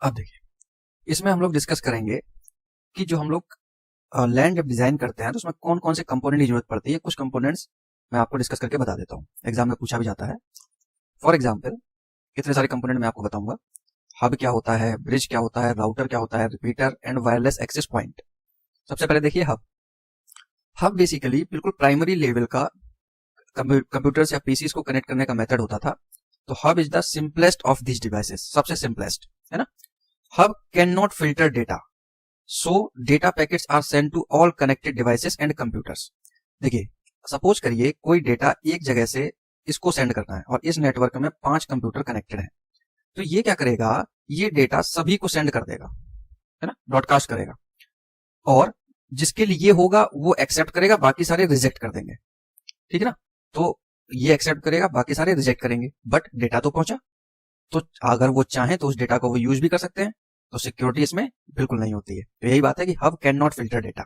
अब देखिए, इसमें हम लोग डिस्कस करेंगे कि जो हम लोग लैंड जब डिजाइन करते हैं तो उसमें कौन कौन से कंपोनेंट की जरूरत पड़ती है। कुछ कंपोनेंट्स मैं आपको डिस्कस करके बता देता हूँ, एग्जाम में पूछा भी जाता है। फॉर एग्जाम्पल इतने सारे कंपोनेंट मैं आपको बताऊंगा। हब क्या होता है, ब्रिज क्या होता है, राउटर क्या होता है, repeater and wireless access point. सबसे पहले देखिए हब। हब बेसिकली बिल्कुल प्राइमरी लेवल का कंप्यूटर्स या पीसीस को कनेक्ट करने का मेथड होता था। तो hub is the simplest of this devices, सबसे सिंपलेस्ट है ना। Hub can not filter data, so data packets are send to all connected devices and computers. देखिए, सपोज करिए कोई डेटा एक जगह से इसको सेंड करना है और इस नेटवर्क में 5 कंप्यूटर कनेक्टेड हैं। तो ये क्या करेगा, ये डेटा सभी को सेंड कर देगा, है ना, ब्रॉडकास्ट करेगा। और जिसके लिए ये होगा वो एक्सेप्ट करेगा, बाकी सारे रिजेक्ट कर देंगे। ठीक है ना। तो ये एक्सेप्ट करेगा, बाकी सारे रिजेक्ट करेंगे, बट डेटा तो पहुंचा। तो अगर वो चाहे तो उस डेटा को वो यूज भी कर सकते हैं। तो सिक्योरिटी इसमें बिल्कुल नहीं होती है। तो यही बात है कि hub can not filter data.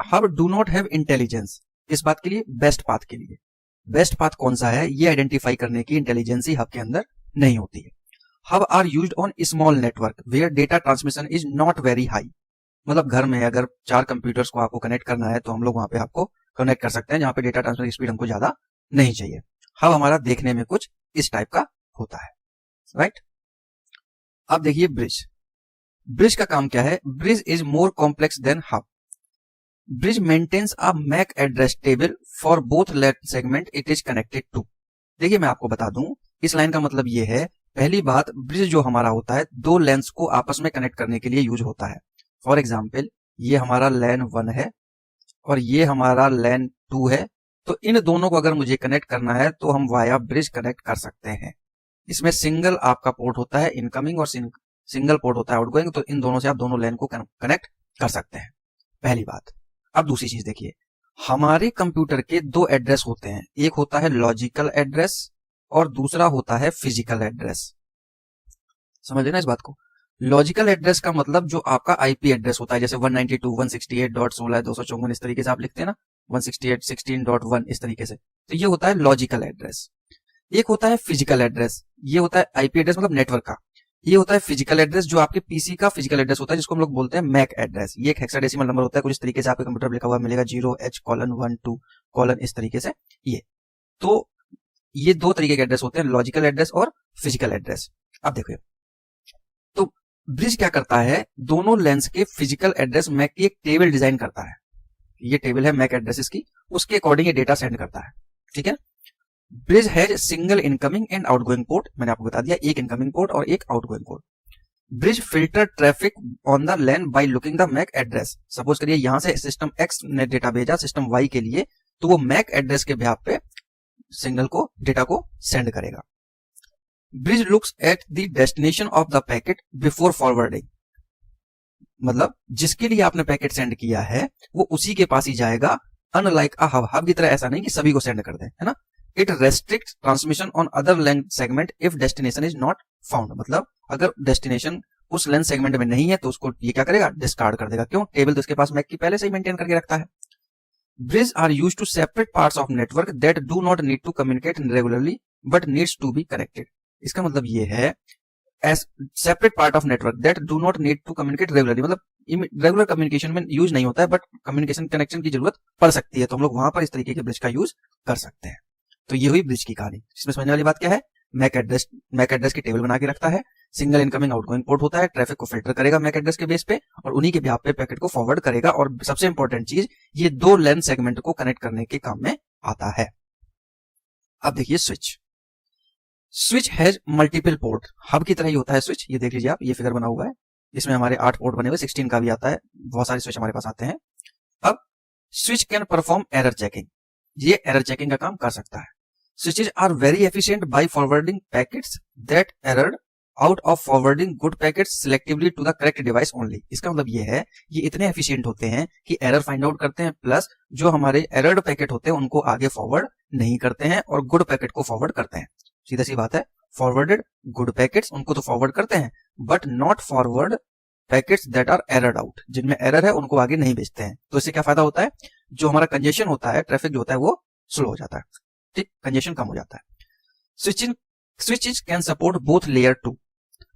Hub do not have intelligence. इस बात के लिए, बेस्ट पाथ के लिए, बेस्ट पाथ कौन सा है ये आइडेंटिफाई करने की इंटेलिजेंस ही हब के अंदर नहीं होती है। Hub are used on small network where data transmission is not very high. मतलब घर में अगर 4 कंप्यूटर्स को आपको कनेक्ट करना है तो हम लोग वहां पे आपको कनेक्ट कर सकते हैं, जहां पे डेटा ट्रांसफर स्पीड हमको ज्यादा नहीं चाहिए। हब हमारा देखने में कुछ इस टाइप का होता है, राइट। अब देखिए ब्रिज। ब्रिज का काम क्या है, bridge is more complex than hub. Bridge maintains a MAC address table for both LAN segment it is connected to. देखिए मैं आपको बता दूं, इस लाइन का मतलब ये है, पहली बात, ब्रिज जो हमारा होता है 2 लेंस को आपस में कनेक्ट करने के लिए यूज होता है। फॉर एग्जाम्पल ये हमारा लैन 1 है और ये हमारा लैन 2 है। तो इन दोनों को अगर मुझे कनेक्ट करना है तो हम वाया ब्रिज कनेक्ट कर सकते हैं। इसमें सिंगल आपका पोर्ट होता है इनकमिंग और सिंगल पोर्ट होता है आउटगोइंग। तो इन दोनों से आप दोनों लैन को कनेक्ट कर सकते हैं, पहली बात। अब दूसरी चीज देखिए, हमारे कंप्यूटर के 2 एड्रेस होते हैं, एक होता है लॉजिकल एड्रेस और दूसरा होता है फिजिकल एड्रेस। समझ लेना इस बात को। लॉजिकल एड्रेस का मतलब जो आपका आईपी एड्रेस होता है, जैसे 192.168.16.254 इस तरीके से आप लिखते हैं ना, 168.16.1 इस तरीके से। तो ये होता है लॉजिकल एड्रेस। एक होता है फिजिकल एड्रेस, ये होता है आईपी एड्रेस मतलब नेटवर्क का। ये होता है फिजिकल एड्रेस जो आपके पीसी का फिजिकल एड्रेस होता है, जिसको हम लोग बोलते हैं मैक एड्रेस। ये एक हेक्साडेसिमल नंबर होता है, कुछ इस तरीके से आपके कंप्यूटर पर लिखा हुआ मिलेगा 0H:12 इस तरीके से। ये तो ये 2 तरीके के एड्रेस होते हैं, लॉजिकल एड्रेस और फिजिकल एड्रेस। अब देखिए, तो ब्रिज क्या करता है, दोनों लेंस के फिजिकल एड्रेस मैक की एक टेबल डिजाइन करता है। ये टेबल है मैक एड्रेसेस की, उसके अकॉर्डिंग ये डेटा सेंड करता है। ठीक है। Bridge has single incoming and outgoing port, मैंने आपको बता दिया, एक इनकमिंग पोर्ट और एक outgoing port. Bridge filter traffic on the LAN by looking the MAC address. Suppose करिए यहां से सिस्टम एक्स ने डेटा भेजा सिस्टम वाई के लिए, तो वो मैक एड्रेस के बेहाफ पे सिग्नल को, डेटा को सेंड करेगा। Bridge looks at the destination of the packet before forwarding. मतलब जिसके लिए आपने पैकेट सेंड किया है वो उसी के पास ही जाएगा, अनलाइक अ हब। हब की तरह ऐसा नहीं कि सभी को सेंड कर दे, है ना। It restrict transmission on other length segment if destination is not found. मतलब अगर डेस्टिनेशन उस लेंथ सेगमेंट में नहीं है तो उसको ये क्या करेगा, डिस्कार्ड कर देगा। क्यों, टेबल तो इसके पास मैक की पहले से ही मेंटेन करके रखता है। Bridge are use to separate parts of network that do not need to communicate regularly but needs to be connected. इसका मतलब ये है, as separate part of network that do not need to communicate regularly, मतलब regular communication में use नहीं होता है but communication connection की जरूरत पड़ सकती है, तो हम लोग वहां पर इस तरीके के ब्रिज का यूज कर सकते हैं। तो ये हुई ब्रिज की कहानी। इसमें समझने वाली बात क्या है, मैक एड्रेस की टेबल बना के रखता है, सिंगल इनकमिंग आउटगोइंग पोर्ट होता है, ट्रैफिक को फिल्टर करेगा मैक एड्रेस के बेस पे और उन्हीं के बेस पे पैकेट को फॉरवर्ड करेगा। और सबसे इंपॉर्टेंट चीज, ये 2 लेंथ सेगमेंट को कनेक्ट करने के काम में आता है। अब देखिए switch. Switch has multiple port, hub की तरह ही होता है स्विच। ये देख लीजिए आप, ये फिगर बना हुआ है, इसमें हमारे 8 पोर्ट बने हुए, 16 का भी आता है, बहुत सारे स्विच हमारे पास आते हैं। अब switch can perform error checking, ये एरर चेकिंग का काम कर सकता है। Switches are very efficient by forwarding packets that errored out of forwarding good packets selectively to the correct device only. इसका मतलब ये है, ये इतने एफिशिएंट होते हैं कि एरर फाइंड आउट करते हैं, प्लस जो हमारे एरर्ड पैकेट होते हैं उनको आगे फॉरवर्ड नहीं करते हैं और गुड पैकेट को फॉरवर्ड करते हैं। सीधा सी बात है, फॉरवर्डेड गुड पैकेट्स उनको तो फॉरवर्ड करते हैं but not forward packets that are errored out, जिनमें एरर है उनको आगे नहीं भेजते हैं। तो इससे क्या फायदा होता है, जो हमारा कंजेशन होता है, ट्रैफिक जो होता है वो स्लो हो जाता है, ठीक, कंजेशन कम हो जाता है। Switches can support both layer 2।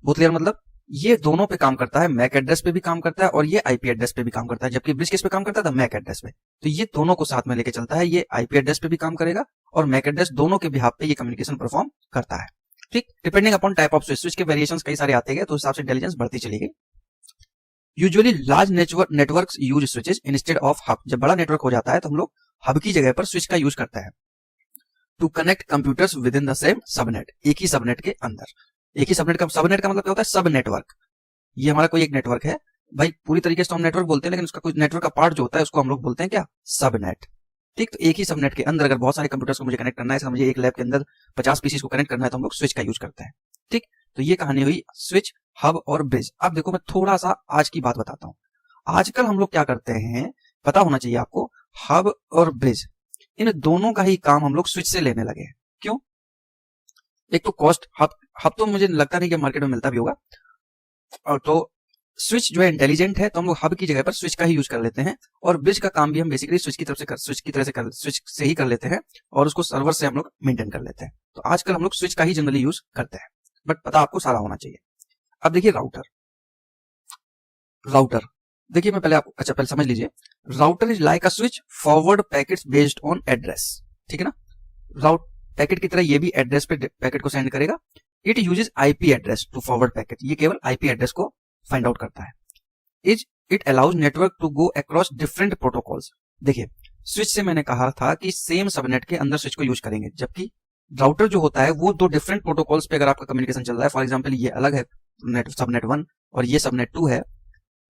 Both layer मतलब ये दोनों पे काम करता है, मैक एड्रेस पे भी काम करता है और ये आईपी एड्रेस पे भी काम करता है, जबकि ब्रिज किस पे काम करता था, मैक एड्रेस पे। तो ये दोनों को साथ में लेके चलता है, ये आईपी एड्रेस पे भी काम करेगा और मैक एड्रेस, दोनों के बिहाफ पे ये कम्युनिकेशन परफॉर्म करता है। ठीक, depending upon type off switch, switch के वेरिएशंस कई सारे आते गए तो उस हिसाब से इंटेलिजेंस बढ़ती चली गई। Usually large networks use switches instead of hub. जब बड़ा नेटवर्क हो जाता है तो हम लोग हब की जगह पर स्विच का यूज करते हैं to connect computers within the same subnet, एक ही सबनेट के अंदर। एक ही सबनेट का मतलब क्या होता है, सब नेटवर्क। ये हमारा कोई एक नेटवर्क है भाई, पूरी तरीके से तो हम नेटवर्क बोलते हैं, लेकिन उसका कोई नेटवर्क का पार्ट जो होता है उसको हम लोग बोलते हैं क्या, सबनेट। ठीक, तो एक ही सबनेट के अंदर अगर बहुत सारे कंप्यूटर्स को मुझे कनेक्ट करना है, मुझे एक लैब के अंदर 50 पीसीस को कनेक्ट करना है, तो हम लोग स्विच का यूज करते हैं। ठीक, तो ये कहानी हुई स्विच, हब और ब्रिज। अब देखो मैं थोड़ा सा आज की बात बताता हूँ। आजकल हम लोग क्या करते हैं, पता होना चाहिए आपको, हब और ब्रिज इन दोनों का ही काम हम लोग स्विच से लेने लगे हैं। क्यों? एक तो कॉस्ट, हब तो मुझे लगता नहीं कि मार्केट में मिलता भी होगा, और तो स्विच जो है इंटेलिजेंट है, तो हम लोग हब की जगह पर स्विच का ही यूज कर लेते हैं, और ब्रिज का काम भी हम बेसिकली स्विच से ही कर लेते हैं, और उसको सर्वर से हम लोग मेंटेन कर लेते हैं। तो आजकल हम लोग स्विच का ही जनरली यूज करते हैं, बट पता आपको सारा होना चाहिए। अब देखिए राउटर देखिए, मैं पहले आपको, अच्छा पहले समझ लीजिए, router is like a switch forward packets based on address. ठीक है ना, राउट पैकेट की तरह ये भी एड्रेस पे पैकेट को सेंड करेगा। It uses IP address to forward packet, ये केवल आईपी एड्रेस को फाइंड आउट करता है। It allows network to go across different protocols. देखिए, स्विच से मैंने कहा था कि सेम सबनेट के अंदर स्विच को यूज करेंगे, जबकि राउटर जो होता है वो दो डिफरेंट प्रोटोकॉल्स पे अगर आपका कम्युनिकेशन चल रहा है, फॉर एग्जांपल ये अलग है सबनेट 1 और ये सबनेट 2 है,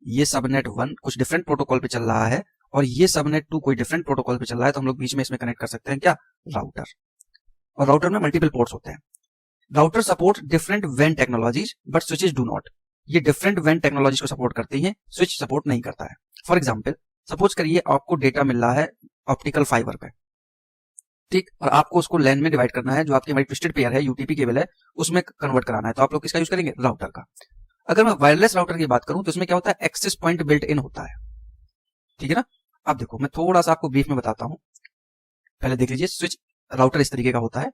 ये सबनेट 1 कुछ डिफरेंट प्रोटोकॉल पे चल रहा है और ये सबनेट 2 कोई डिफरेंट प्रोटोकॉल पे चल रहा है, तो हम लोग बीच में इसमें कनेक्ट कर सकते हैं क्या, राउटर। और राउटर में मल्टीपल पोर्ट्स होते हैं। Router support different when technologies but switches do not. ये डिफरेंट वेन टेक्नोलॉजीज को सपोर्ट करती हैं, स्विच सपोर्ट नहीं करता है। फॉर एग्जांपल, सपोज करिए आपको डेटा मिल रहा है ऑप्टिकल फाइबर पे, ठीक, और आपको उसको लैन में डिवाइड करना है, जो आपकी हमारी ट्विस्टेड पेयर है, यूटीपी केबल है, उसमें कन्वर्ट कराना है, तो आप लोग किसका यूज करेंगे, राउटर का। अगर मैं वायरलेस राउटर की बात करूं तो इसमें क्या होता है, एक्सेस पॉइंट बिल्ट इन होता है। ठीक है ना, अब देखो मैं थोड़ा सा आपको ब्रीफ में बताता हूं, पहले देख लीजिए। स्विच राउटर इस तरीके का होता है,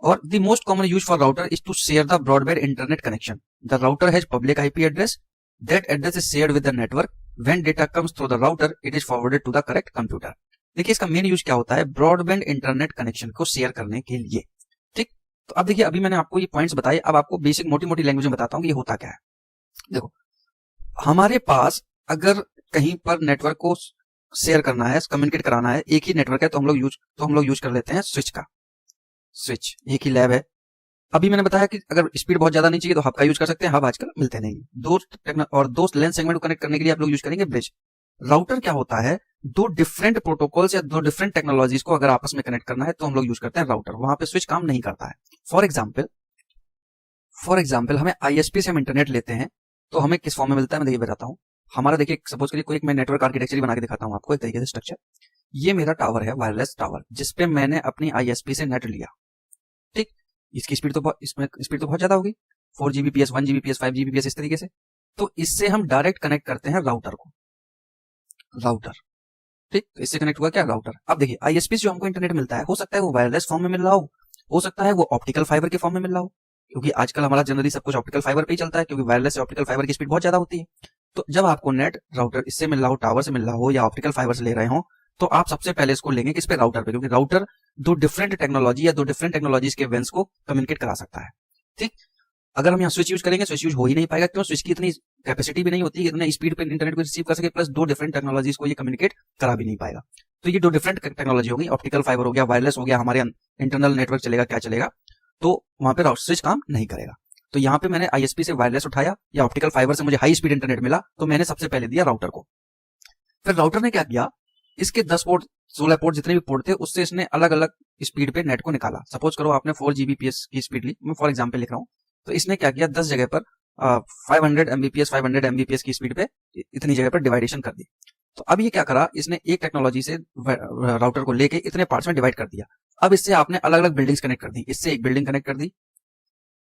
और the most common use for router is to share the broadband internet connection. The router has public IP address, that address is shared with the network. When data comes through the router it is forwarded to the correct computer. देखिए, इसका main use क्या होता है, broadband internet connection को share करने के लिए। ठीक, तो अब देखिए, अभी मैंने आपको ये पॉइंट्स बताए, अब आपको बेसिक मोटी मोटी लैंग्वेज में बताता हूँ कि ये होता क्या है। देखो, हमारे पास अगर कहीं पर नेटवर्क को शेयर करना है, कम्युनिकेट कराना है, एक ही नेटवर्क है, तो हम लोग यूज कर लेते हैं स्विच का। स्विच एक ही लैब है। अभी मैंने बताया कि अगर स्पीड बहुत ज्यादा नहीं चाहिए तो हब का यूज कर सकते हैं, हब आजकल मिलते नहीं। दो लेंथ सेगमेंट को कनेक्ट करने के लिए आप लोग यूज करेंगे ब्रिज। राउटर क्या होता है, दो डिफरेंट प्रोटोकॉल्स या दो डिफरेंट टेक्नोलॉजीज को अगर आपस में कनेक्ट करना है तो हम लोग यूज करते हैं राउटर, वहां पे स्विच काम नहीं करता है। फॉर एग्जाम्पल हमें आईएसपी से हम इंटरनेट लेते हैं, तो हमें किस फॉर्म में मिलता है, मैं देखिए बताता हूँ। हमारा देखिए, सपोज करिए कोई एक मैं नेटवर्क आर्किटेक्चर बना के दिखाता हूँ आपको एक तरीके से स्ट्रक्चर। ये मेरा टावर है, वायरलेस टावर, जिसपे मैंने अपनी आईएसपी से नेट लिया। ठीक, इसकी स्पीड तो बहुत ज्यादा होगी, 4 Gbps, 1 Gbps, 5 Gbps, इस तरीके से। तो इससे हम डायरेक्ट कनेक्ट करते हैं राउटर को, राउटर। ठीक, तो इससे कनेक्ट हुआ क्या, राउटर। अब देखिए, आईएसपी जो हमको इंटरनेट मिलता है, हो सकता है वो वायरलेस फॉर्म में मिल रहा हो सकता है वो ऑप्टिकल फाइबर के फॉर्म में मिल रहा हो, क्योंकि आजकल हमारा जनरली सब कुछ ऑप्टिकल फाइबर पे ही चलता है, क्योंकि वायरलेस से ऑप्टिकल फाइबर की स्पीड बहुत ज्यादा होती है। तो जब आपको नेट राउटर इससे मिल रहा हो, टावर से मिल रहा हो, या ऑप्टिकल फाइबर से ले रहे हो, तो आप सबसे पहले इसको लेंगे किस पे, राउटर पे, क्योंकि राउटर दो डिफरेंट टेक्नोलॉजी या दो डिफरेंट टेक्नोलॉजीज के वेंस को कम्युनिकेट करा सकता है। ठीक, अगर हम यहाँ स्विच यूज करेंगे, स्विच यूज हो ही नहीं पाएगा, क्यों, स्विच की इतनी कैपेसिटी भी नहीं होती, इतने स्पीड पे इंटरनेट को रिसीव कर सके, प्लस दो डिफरेंट टेक्नोलॉजीज को ये कम्युनिकेट करा भी नहीं पाएगा। तो ये दो डिफरेंट टेक्नोलॉजी होगी, ऑप्टिकल फाइबर हो गया, वायरलेस हो गया, हमारे इंटरनल नेटवर्क चलेगा, क्या चलेगा, तो वहां पे स्विच काम नहीं करेगा। तो यहाँ पे मैंने आईएसपी से वायरलेस उठाया या ऑप्टिकल फाइबर से मुझे हाई स्पीड इंटरनेट मिला, तो मैंने सबसे पहले दिया राउटर को। फिर राउटर ने क्या किया, इसके 10 पोर्ट 16 पोर्ट जितने भी पोर्ट थे, उससे इसने अलग अलग स्पीड पे नेट को निकाला। सपोज करो आपने 4 Gbps की स्पीड ली, मैं फॉर एग्जांपल लिख रहा हूँ, तो इसने क्या किया, 10 जगह पर 500 Mbps की स्पीड पे इतनी जगह पर डिवाइडेशन कर दी। तो अब ये क्या करा, इसने एक टेक्नोलॉजी से राउटर को लेके इतने पार्ट्स में डिवाइड कर दिया। अब इससे आपने अलग अलग बिल्डिंग्स कनेक्ट कर दी, इससे एक बिल्डिंग कनेक्ट कर दी,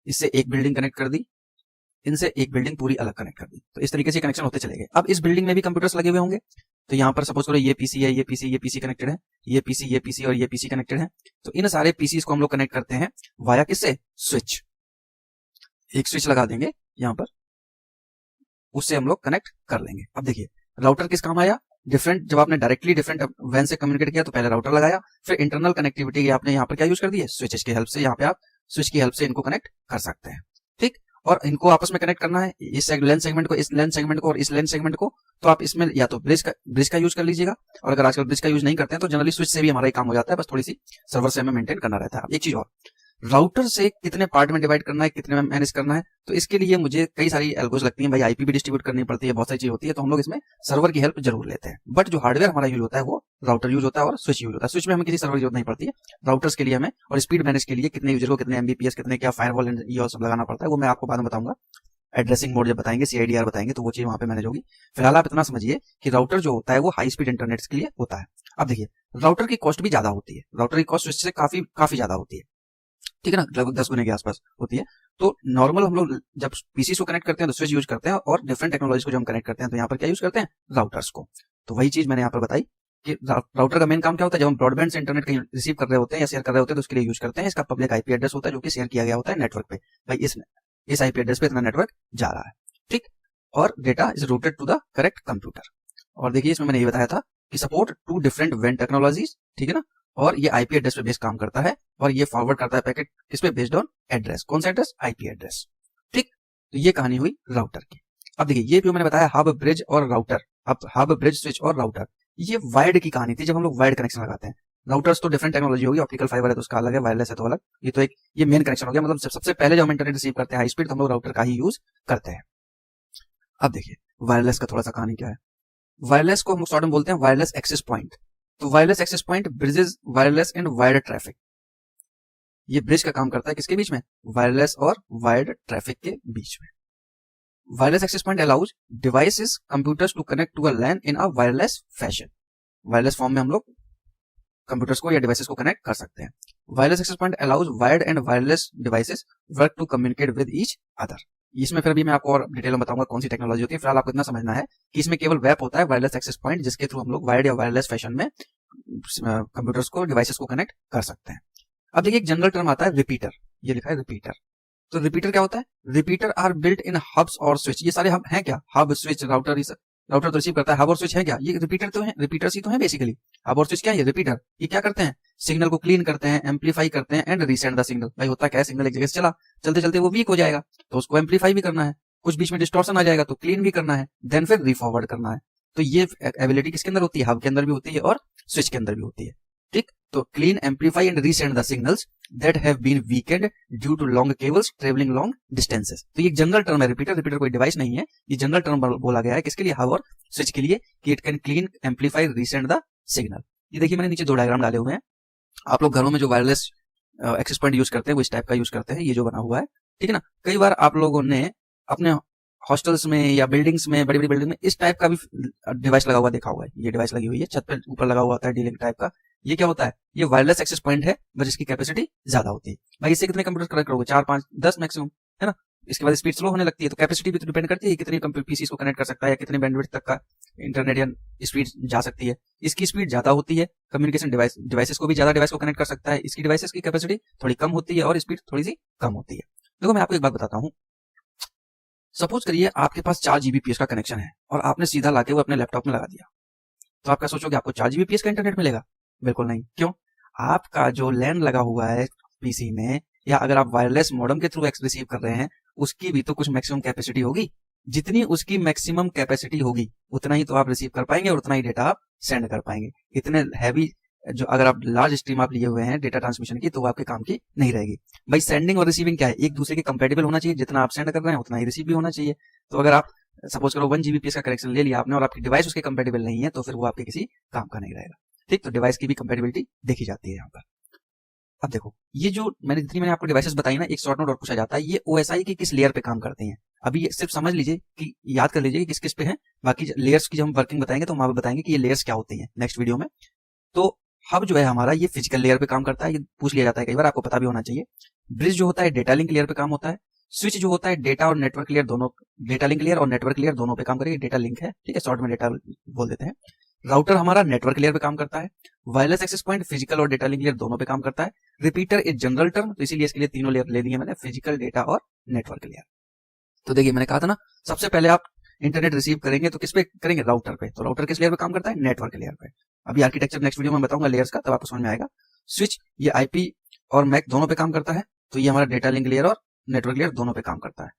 इससे एक बिल्डिंग कनेक्ट कर दी, इनसे एक बिल्डिंग पूरी अलग कनेक्ट कर दी। तो इस तरीके से कनेक्शन होते चले गए। अब इस बिल्डिंग में भी कंप्यूटर्स लगे हुए होंगे, तो यहाँ पर सपोज करो ये पीसी है, ये पीसी कनेक्टेड है, ये पीसी और ये पीसी कनेक्टेड है। तो इन सारे पीसीज को हम लोग कनेक्ट करते हैं वाया किससे, स्विच। एक स्विच लगा देंगे यहाँ पर, उससे हम लोग कनेक्ट कर लेंगे। अब देखिए राउटर किस काम आया, डिफरेंट, जब आपने डायरेक्टली डिफरेंट वैन से कम्युनिकेट किया तो पहले राउटर लगाया, फिर इंटरनल कनेक्टिविटी आपने यहाँ पर क्या यूज कर दी है, स्विचेस की हेल्प से। यहाँ पे आप स्विच की हेल्प से इनको कनेक्ट कर सकते हैं, ठीक। और इनको आपस में कनेक्ट करना है, इस लेंथ सेगमेंट को, इस लेंथ सेगमेंट को और इस लेंथ सेगमेंट को, तो आप इसमें या तो ब्रिज का यूज कर लीजिएगा, और अगर आजकल ब्रिज का यूज नहीं करते हैं तो जनरली स्विच से भी हमारा काम हो जाता है, बस थोड़ी सी सर्वर से हमें मेंटेन करना रहता है। एक चीज और, राउटर से कितने पार्ट में डिवाइड करना है, कितने में मैनेज करना है, तो इसके लिए मुझे कई सारी एल्गोस लगती हैं भाई, आईपी भी डिस्ट्रीब्यूट करनी पड़ती है, बहुत सारी चीज होती है, तो हम लोग इसमें सर्वर की हेल्प जरूर लेते हैं। बट जो हार्डवेयर हमारा यूज होता है वो राउटर यूज होता है और स्विच यूज होता है। स्विच में हमें किसी सर्वर की जरूरत नहीं पड़ती है, राउटर्स के लिए हमें, और स्पीड मैनेज के लिए कितने यूजर को कितने एमबीपीएस, कितने क्या फायरवॉल ये सब लगाना पड़ता है, वो मैं आपको बाद में बताऊंगा। एड्रेसिंग मोड जब बताएंगे, सीआईडीआर बताएंगे, तो वो चीज वहां पे मैनेज होगी। फिलहाल आप इतना समझिए कि राउटर जो होता है वो हाई स्पीड इंटरनेट के लिए होता है। अब देखिए राउटर की कॉस्ट भी ज्यादा होती है, राउटर की कॉस्ट स्विच से काफी ज्यादा होती है, ठीक है ना, लगभग 10 गुने के आसपास होती है। तो नॉर्मल हम लोग जब पीसी को कनेक्ट करते हैं तो स्विच यूज करते हैं, और डिफरेंट टेक्नोलॉजी को जब हम कनेक्ट करते हैं तो यहाँ पर क्या यूज करते हैं, राउटर्स को। तो वही चीज मैंने यहाँ पर बताई कि राउटर का मेन काम क्या होता है, जब हम ब्रॉडबैंड से इंटरनेट कहीं रिसीव कर रहे होते हैं या शेयर कर रहे होते हैं तो उसके लिए यूज करते हैं। इसका पब्लिक आईपी एड्रेस होता है जो कि शेयर किया गया होता है नेटवर्क पे, भाई इस आईपी एड्रेस पे इतना नेटवर्क जा रहा है, ठीक। और data is routed to the correct computer. और देखिए इसमें मैंने ये बताया था कि सपोर्ट 2 डिफरेंट वेन टेक्नोलॉजीज, ठीक है ना, और ये आईपी एड्रेस पे बेस्ड काम करता है, और ये फॉरवर्ड करता है पैकेट किस पे, बेस्ड ऑन एड्रेस। कौन सा एड्रेस, आईपी एड्रेस, ठीक। तो ये कहानी हुई राउटर की। अब देखिए ये जो मैंने बताया हब, ब्रिज और राउटर, अब हब, ब्रिज, स्विच और राउटर, ये वायर्ड की कहानी थी, जब हम लोग वायर्ड कनेक्शन लगाते हैं। राउटर्स तो डिफरेंट टेक्नोलॉजी होगी, ऑप्टिकल फाइबर है तो उसका अलग है, वायरलेस है तो अलग। ये मेन कनेक्शन हो गया, मतलब सबसे पहले जब हम इंटरनेट रिसीव करते हैं हाई स्पीड, तो हम लोग राउटर का ही यूज करते हैं। अब देखिए वायरलेस का थोड़ा सा कहानी क्या है। वायरलेस को हम शॉर्ट में बोलते हैं वायरलेस एक्सेस पॉइंट। तो wireless access point bridges wireless and wired traffic. ये ब्रिज का काम करता है किसके बीच में, वायरलेस और वायर्ड ट्रैफिक के बीच में। Wireless access point allows devices computers to connect to a LAN in a wireless fashion. Wireless form में हम लोग कंप्यूटर्स को या डिवाइसेस को कनेक्ट कर सकते हैं। Wireless access point allows wired and wireless devices work to communicate with each other. इसमें फिर भी मैं आपको और डिटेल में बताऊंगा कौन सी टेक्नोलॉजी होती है। फिलहाल आपको इतना समझना है कि इसमें केवल वेब होता है वायरलेस एक्सेस पॉइंट, जिसके थ्रू हम लोग वायर्ड या वायरलेस फैशन में कंप्यूटर्स को, डिवाइसेस को कनेक्ट कर सकते हैं। अब देखिए एक जनरल टर्म आता है रिपीटर, ये लिखा है रिपीटर। तो रिपीटर क्या होता है, repeater are built in hubs और स्विच। ये सारे हब हैं क्या, हब, स्विच, राउटर, राउटर तो रिसीव करता है, हब और स्विच है क्या, ये रिपीटर तो है, रिपीटर्स ही तो है बेसिकली। हब और स्विच क्या है, ये रिपीटर। ये क्या करते हैं, सिग्नल को क्लीन करते हैं, एम्पलीफाई करते हैं एंड रीसेंड द सिग्नल। भाई होता क्या है, सिग्नल एक जगह से चला, चलते चलते वो वीक हो जाएगा तो उसको एम्पलीफाई भी करना है, कुछ बीच में डिस्टॉर्शन आ जाएगा तो क्लीन भी करना है, देन फिर रीफॉरवर्ड करना है। तो ये एबिलिटी किसके अंदर होती है, हब के अंदर भी होती है और स्विच के अंदर भी होती है, ठीक। तो clean, amplify and resend the signals that have been weakened due to long cables travelling long distances. तो ये जनरल टर्म है रिपीटर। रिपीटर कोई डिवाइस नहीं है, ये जनरल टर्म बोला गया है किसके लिए, हब और स्विच के लिए, कि it can clean, amplify, resend the signal. ये देखिए मैंने नीचे 2 डायग्राम डाले हुए हैं। आप लोग घरों में जो वायरलेस एक्सेस पॉइंट यूज करते हैं वो इस टाइप का यूज करते हैं, ये जो बना हुआ है, ठीक है ना। कई बार आप लोगों ने अपने हॉस्टल्स में या बिल्डिंग्स में, बड़ी बड़ी बिल्डिंग में इस टाइप का भी डिवाइस लगा हुआ देखा हुआ है। ये डिवाइस लगी हुई है छत पे ऊपर लगा हुआ होता है, डीलिंक टाइप का। ये क्या होता है, ये वायरलेस एक्सेस पॉइंट है, बस इसकी कैपेसिटी ज्यादा होती है। भाई इससे कितने कंप्यूटर कनेक्ट करोगे, 4, 5, 10 मैक्सिमम, है ना। इसके बाद स्पीड स्लो होने लगती है, तो कैपेसिटी भी तो डिपेंड करती है कितनी पीसी को कनेक्ट कर सकता है, या कितने बैंडविड्थ तक का इंटरनेट या स्पीड जा सकती है। इसकी स्पीड ज्यादा होती है, कम्युनिकेशन डिवाइसेस को भी ज्यादा डिवाइस को कनेक्ट कर सकता है। इसकी डिवाइसेस की कैपेसिटी थोड़ी कम होती है और स्पीड थोड़ी सी कम होती है। देखो मैं आपको एक बात बताता हूँ, सपोज करिए आपके पास 4 जीबीपीएस का कनेक्शन है और आपने सीधा लाके वो अपने लैपटॉप में लगा दिया, तो आप क्या सोचोगे आपको 4 जीबीपीएस का इंटरनेट मिलेगा? बिल्कुल नहीं। क्यों? आपका जो लैन लगा हुआ है पीसी में, या अगर आप वायरलेस मॉडेम के थ्रू रिसीव कर रहे हैं, उसकी भी तो कुछ मैक्सिमम कैपेसिटी होगी। जितनी उसकी मैक्सिमम कैपेसिटी होगी उतना ही तो आप रिसीव कर पाएंगे और उतना ही डेटा आप सेंड कर पाएंगे। इतने हैवी जो अगर आप लार्ज स्ट्रीम आप लिए हुए हैं डेटा ट्रांसमिशन की, तो वो आपके काम की नहीं रहेगी। भाई सेंडिंग और रिसीविंग क्या है, एक दूसरे के कंपेटेबल होना चाहिए। जितना आप सेंड कर रहे हैं उतना ही रिसीव भी होना चाहिए। तो अगर आप सपोज करो 1 जीबीपीएस का कनेक्शन ले लिया आपने और आपकी डिवाइस उसके कंपेटेबल नहीं है, तो फिर वो आपके किसी काम का नहीं रहेगा, ठीक। तो डिवाइस की भी कंपेटेबिलिटी देखी जाती है यहाँ पर। अब देखो ये जो मैंने आपको डिवाइसेस बताई ना, एक शॉर्ट नोट और पूछा जाता है, ये ओएसआई की किस लेयर पे काम करते हैं। अभी ये सिर्फ समझ लीजिए कि याद कर लीजिए कि किस किस पे है। बाकी लेयर्स की जब हम वर्किंग बताएंगे तो वहां पे बताएंगे कि ये लेयर्स क्या होती हैं नेक्स्ट वीडियो में। तो हब जो है हमारा ये फिजिकल लेयर पे काम करता है, ये पूछ लिया जाता है कई बार, आपको पता भी होना चाहिए। ब्रिज जो होता है डेटा लिंक लेयर पे काम होता है। स्विच जो होता है डेटा और नेटवर्क लेयर दोनों, डेटा लिंक लेयर और नेटवर्क लेयर दोनों पे काम करेगी। डेटा लिंक है, ठीक है, शॉर्ट में डेटा बोल देते हैं। राउटर हमारा नेटवर्क लेयर पे काम करता है। वायरलेस एक्सेस पॉइंट फिजिकल और डेटा लिंक लेयर दोनों पे काम करता है। रिपीटर एक जनरल टर्म, तो इसीलिए इसके लिए तीनों लेयर ले लिए मैंने, फिजिकल, डेटा और नेटवर्क लेयर। तो देखिए मैंने कहा था ना, सबसे पहले आप इंटरनेट रिसीव करेंगे तो किस पे करेंगे, राउटर पे। तो राउटर किस लेयर पे काम करता है, नेटवर्क लेयर पे। अभी आर्किटेक्चर नेक्स्ट वीडियो में बताऊंगा लेयर्स का, तब आपको समझ में आएगा। स्विच ये आईपी और मैक दोनों पे काम करता है, तो ये हमारा डेटा लिंक लेयर और नेटवर्क लेयर दोनों पे काम करता है।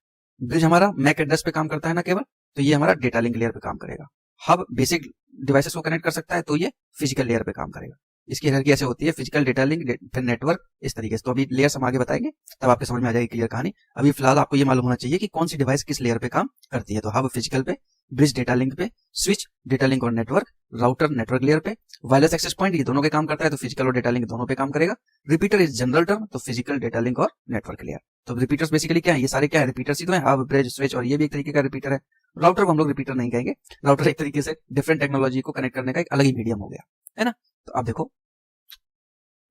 ब्रिज हमारा मैक एड्रेस पे काम करता है ना केवल, तो ये हमारा डेटा लिंक लेयर पे काम करेगा। हब बेसिक डिवाइसेस को कनेक्ट कर सकता है, तो ये फिजिकल लेयर पे काम करेगा। इसकी हायरार्की ऐसे होती है, फिजिकल, डेटा लिंक, फिर नेटवर्क, इस तरीके से। तो अभी लेयर्स हम आगे बताएंगे, तब आपके समझ में आ जाएगी क्लियर कहानी। अभी फिलहाल आपको ये मालूम होना चाहिए कि कौन सी डिवाइस किस लेयर पे काम करती है। तो हब फिजिकल पे, ब्रिज डेटा लिंक पे, स्विच डेटा लिंक और नेटवर्क, राउटर नेटवर्क लेयर पे, वायरलेस एक्सेस पॉइंट ये दोनों पे काम करता है, तो फिजिकल और डेटा लिंक दोनों पे काम करेगा। रिपीटर इज जनरल टर्म, तो फिजिकल, डेटा लिंक और नेटवर्क लेयर। तो रिपीटर्स बेसिकली क्या है, ये सारे क्या है, रिपीटर्स ही तो है, हब, ब्रिज, स्विच, और ये भी एक तरीके का रिपीटर है। राउटर को हम लोग रिपीटर नहीं कहेंगे, राउटर एक तरीके से डिफरेंट टेक्नोलॉजी को कनेक्ट करने का एक अलग ही मीडियम हो गया है ना। तो आप देखो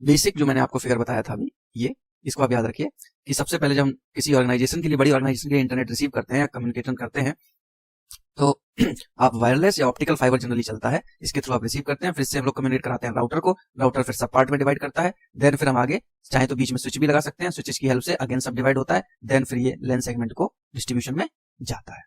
बेसिक जो मैंने आपको फिगर बताया था अभी, ये इसको आप याद रखिए कि सबसे पहले जब हम किसी ऑर्गेनाइजेशन के लिए, बड़ी ऑर्गेनाइजेशन के लिए इंटरनेट रिसीव करते हैं या कम्युनिकेशन करते हैं, तो आप वायरलेस या ऑप्टिकल फाइबर जनरली चलता है, इसके थ्रू आप रिसीव करते हैं। फिर से हम लोग कम्युनिकेट कराते हैं राउटर को, राउटर फिर सब पार्ट में डिवाइड करता है। देन फिर हम आगे चाहे तो बीच में स्विच भी लगा सकते हैं, स्विचेस की हेल्प से अगेन सब डिवाइड होता है। देन फिर ये लेन सेगमेंट को डिस्ट्रीब्यूशन में जाता है।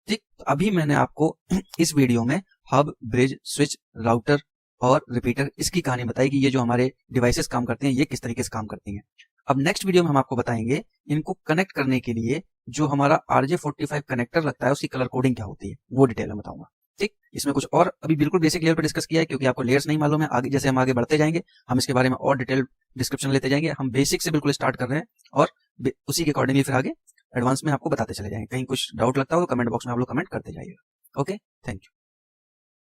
ठीक, तो अभी मैंने आपको इस वीडियो में हब, ब्रिज, स्विच, राउटर और रिपीटर इसकी कहानी बताई कि ये जो हमारे डिवाइसेस काम करते हैं ये किस तरीके से काम करती हैं। अब नेक्स्ट वीडियो में हम आपको बताएंगे इनको कनेक्ट करने के लिए जो हमारा RJ45 कनेक्टर लगता है उसकी कलर कोडिंग क्या होती है, वो डिटेल में बताऊंगा। ठीक, इसमें कुछ और अभी बिल्कुल बेसिक लेवल पर डिस्कस किया है, क्योंकि आपको लेयर्स नहीं मालूम है। आगे जैसे हम आगे बढ़ते जाएंगे हम इसके बारे में और डिटेल डिस्क्रिप्शन लेते जाएंगे। हम बेसिक से बिल्कुल स्टार्ट कर रहे हैं और उसी के अकॉर्डिंगली फिर आगे एडवांस में आपको बताते चले जाएंगे। कहीं कुछ डाउट लगता हो तो कमेंट बॉक्स में आप लोग कमेंट करते जाइएगा। Okay, thank you.